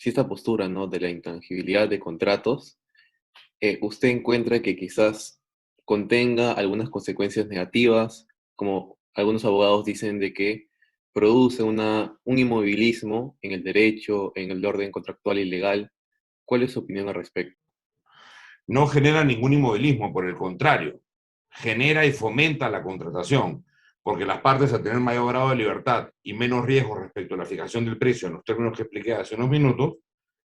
si esta postura, ¿no?, de la intangibilidad de contratos, usted encuentra que quizás contenga algunas consecuencias negativas, como algunos abogados dicen de que produce un inmovilismo en el derecho, en el orden contractual y legal. ¿Cuál es su opinión al respecto? No genera ningún inmovilismo, por el contrario, genera y fomenta la contratación, porque las partes, al tener mayor grado de libertad y menos riesgo respecto a la fijación del precio en los términos que expliqué hace unos minutos,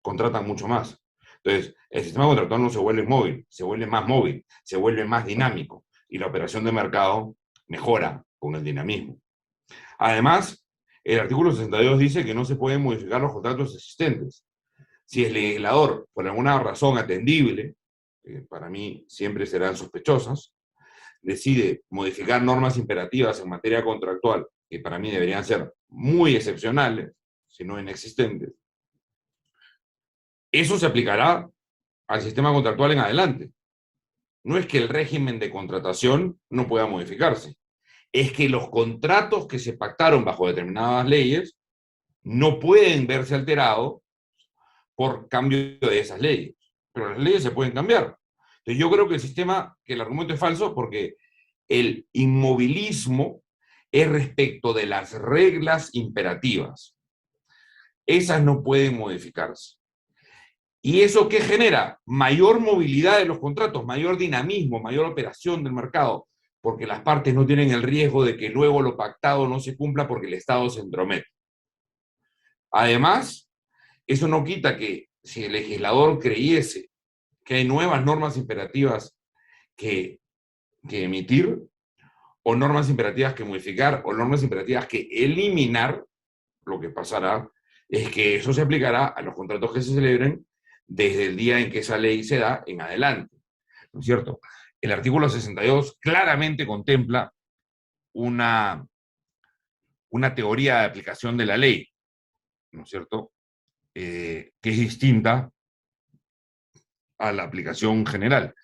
contratan mucho más. Entonces, el sistema contractual no se vuelve móvil, se vuelve más móvil, se vuelve más dinámico y la operación de mercado mejora con el dinamismo. Además, el artículo 62 dice que no se pueden modificar los contratos existentes. Si el legislador, por alguna razón atendible, que para mí siempre serán sospechosas, decide modificar normas imperativas en materia contractual, que para mí deberían ser muy excepcionales, si no inexistentes, eso se aplicará al sistema contractual en adelante. No es que el régimen de contratación no pueda modificarse, es que los contratos que se pactaron bajo determinadas leyes no pueden verse alterados por cambio de esas leyes. Pero las leyes se pueden cambiar. Entonces yo creo que el argumento es falso porque el inmovilismo es respecto de las reglas imperativas. Esas no pueden modificarse. ¿Y eso qué genera? Mayor movilidad de los contratos, mayor dinamismo, mayor operación del mercado, porque las partes no tienen el riesgo de que luego lo pactado no se cumpla porque el Estado se entromete. Además, eso no quita que si el legislador creyese que hay nuevas normas imperativas que, que emitir, o normas imperativas que modificar, o normas imperativas que eliminar, lo que pasará es que eso se aplicará a los contratos que se celebren desde el día en que esa ley se da en adelante, ¿no es cierto? El artículo 62 claramente contempla una, una teoría de aplicación de la ley, ¿no es cierto? Que es distinta a la aplicación general.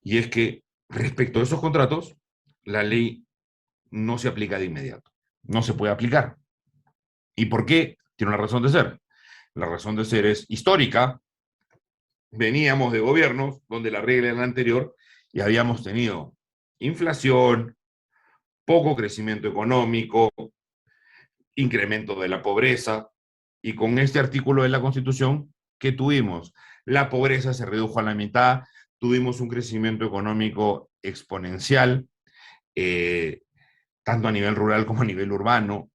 Y es que respecto a esos contratos, la ley no se aplica de inmediato, no se puede aplicar. ¿Y por qué? Tiene una razón de ser. La razón de ser es histórica. Veníamos de gobiernos donde la regla era la anterior y habíamos tenido inflación, poco crecimiento económico, incremento de la pobreza, y con este artículo de la Constitución, ¿qué tuvimos? La pobreza se redujo a la mitad, tuvimos un crecimiento económico exponencial, eh, tanto a nivel rural como a nivel urbano.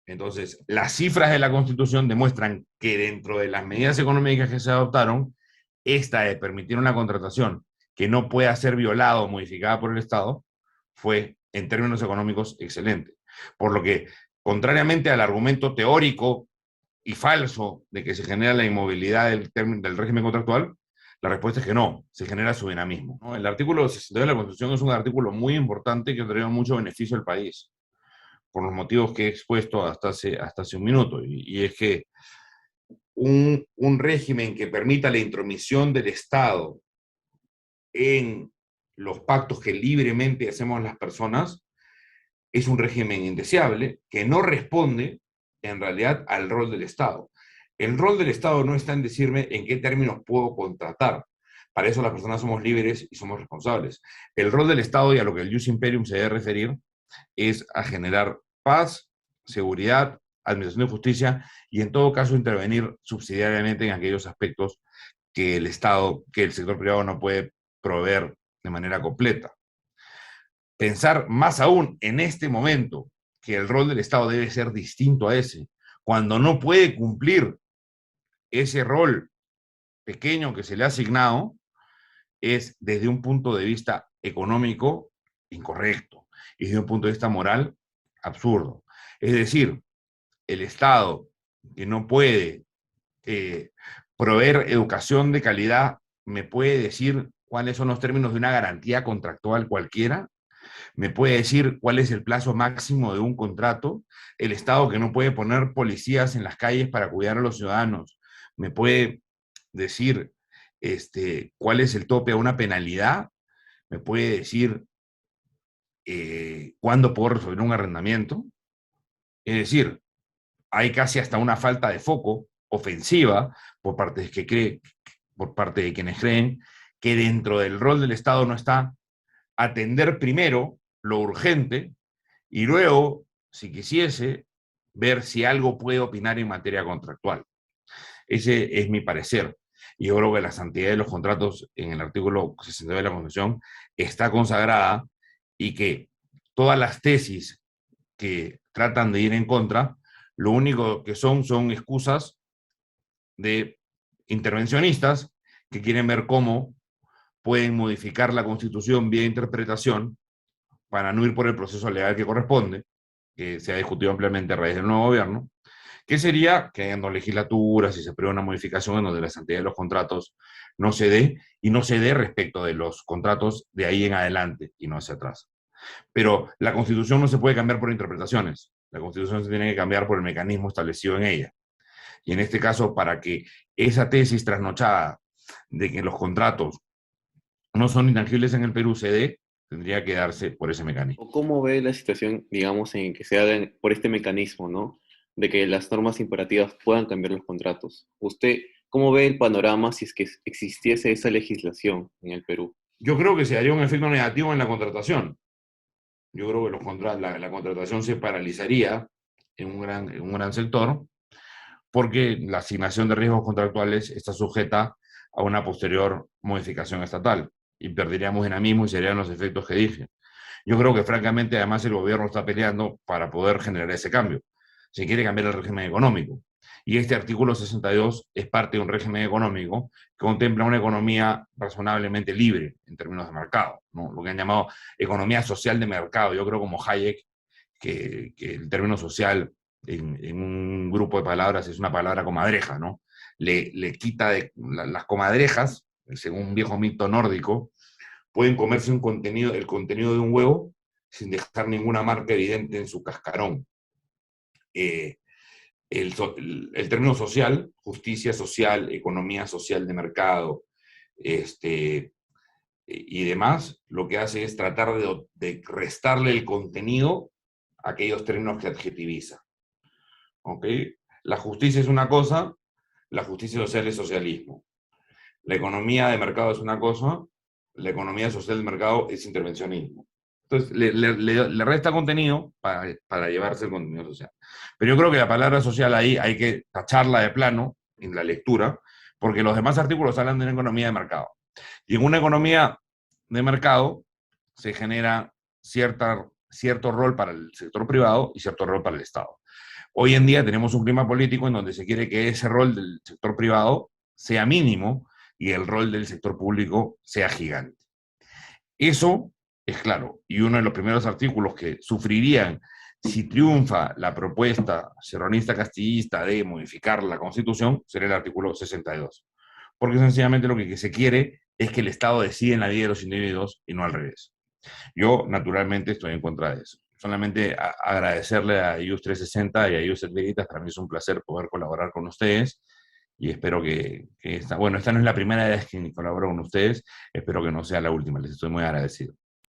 Entonces, las cifras de la Constitución demuestran que dentro de las medidas económicas que se adoptaron, esta de permitir una contratación que no pueda ser violada o modificada por el Estado, fue, en términos económicos, excelente. Por lo que, contrariamente al argumento teórico y falso de que se genera la inmovilidad del régimen contractual, la respuesta es que no, se genera su dinamismo, ¿no? El artículo 62 de la Constitución es un artículo muy importante que trae mucho beneficio al país, por los motivos que he expuesto hasta hace un minuto, y es que un régimen que permita la intromisión del Estado en los pactos que libremente hacemos las personas es un régimen indeseable que no responde en realidad al rol del Estado. El rol del Estado no está en decirme en qué términos puedo contratar. Para eso las personas somos libres y somos responsables. El rol del Estado, y a lo que el Jus Imperium se debe referir, es a generar paz, seguridad, administración de justicia y en todo caso intervenir subsidiariamente en aquellos aspectos que el Estado, que el sector privado no puede proveer de manera completa. Pensar más aún en este momento que el rol del Estado debe ser distinto a ese, cuando no puede cumplir ese rol pequeño que se le ha asignado, es desde un punto de vista económico incorrecto y desde un punto de vista moral absurdo. Es decir, el Estado que no puede proveer educación de calidad, ¿me puede decir cuáles son los términos de una garantía contractual cualquiera? ¿Me puede decir cuál es el plazo máximo de un contrato? El Estado que no puede poner policías en las calles para cuidar a los ciudadanos, ¿me puede decir cuál es el tope a una penalidad? ¿Me puede decir cuándo puedo resolver un arrendamiento? Es decir, hay casi hasta una falta de foco ofensiva por parte de quienes creen que dentro del rol del Estado no está atender primero lo urgente y luego, si quisiese, ver si algo puede opinar en materia contractual. Ese es mi parecer. Y yo creo que la santidad de los contratos en el artículo 69 de la Constitución está consagrada y que todas las tesis que tratan de ir en contra, lo único que son excusas de intervencionistas que quieren ver cómo pueden modificar la Constitución vía interpretación para no ir por el proceso legal que corresponde, que se ha discutido ampliamente a raíz del nuevo gobierno, que sería que hayan dos legislaturas y se apruebe una modificación en donde la santidad de los contratos no se dé, y no se dé respecto de los contratos de ahí en adelante y no hacia atrás. Pero la Constitución no se puede cambiar por interpretaciones, la Constitución se tiene que cambiar por el mecanismo establecido en ella. Y en este caso, para que esa tesis trasnochada de que los contratos no son intangibles en el Perú se dé, tendría que darse por ese mecanismo. ¿O cómo ve la situación, digamos, en que se hagan por este mecanismo, ¿no? De que las normas imperativas puedan cambiar los contratos. ¿Usted cómo ve el panorama si es que existiese esa legislación en el Perú? Yo creo que se haría un efecto negativo en la contratación. Yo creo que la contratación se paralizaría en un gran sector, porque la asignación de riesgos contractuales está sujeta a una posterior modificación estatal y perderíamos dinamismo y serían los efectos que dije. Yo creo que francamente además el gobierno está peleando para poder generar ese cambio. Se quiere cambiar el régimen económico. Y este artículo 62 es parte de un régimen económico que contempla una economía razonablemente libre en términos de mercado, ¿no? Lo que han llamado economía social de mercado. Yo creo como Hayek que el término social en un grupo de palabras es una palabra comadreja, ¿no? Le quita las comadrejas, según un viejo mito nórdico, pueden comerse el contenido de un huevo sin dejar ninguna marca evidente en su cascarón. El término social, justicia social, economía social de mercado, y demás, lo que hace es tratar de restarle el contenido a aquellos términos que adjetiviza. ¿Ok? La justicia es una cosa, la justicia social es socialismo. La economía de mercado es una cosa, la economía social del mercado es intervencionismo. Entonces, le resta contenido para llevarse el contenido social. Pero yo creo que la palabra social ahí hay que tacharla de plano en la lectura, porque los demás artículos hablan de una economía de mercado. Y en una economía de mercado se genera cierto rol para el sector privado y cierto rol para el Estado. Hoy en día tenemos un clima político en donde se quiere que ese rol del sector privado sea mínimo y el rol del sector público sea gigante. Eso es claro, y uno de los primeros artículos que sufrirían si triunfa la propuesta serronista-castillista de modificar la Constitución sería el artículo 62. Porque sencillamente lo que se quiere es que el Estado decida en la vida de los individuos y no al revés. Yo, naturalmente, estoy en contra de eso. Solamente agradecerle a IUS 360 y a IUS Veritas. Para mí es un placer poder colaborar con ustedes y espero esta no es la primera vez que colaboro con ustedes, espero que no sea la última, les estoy muy agradecido.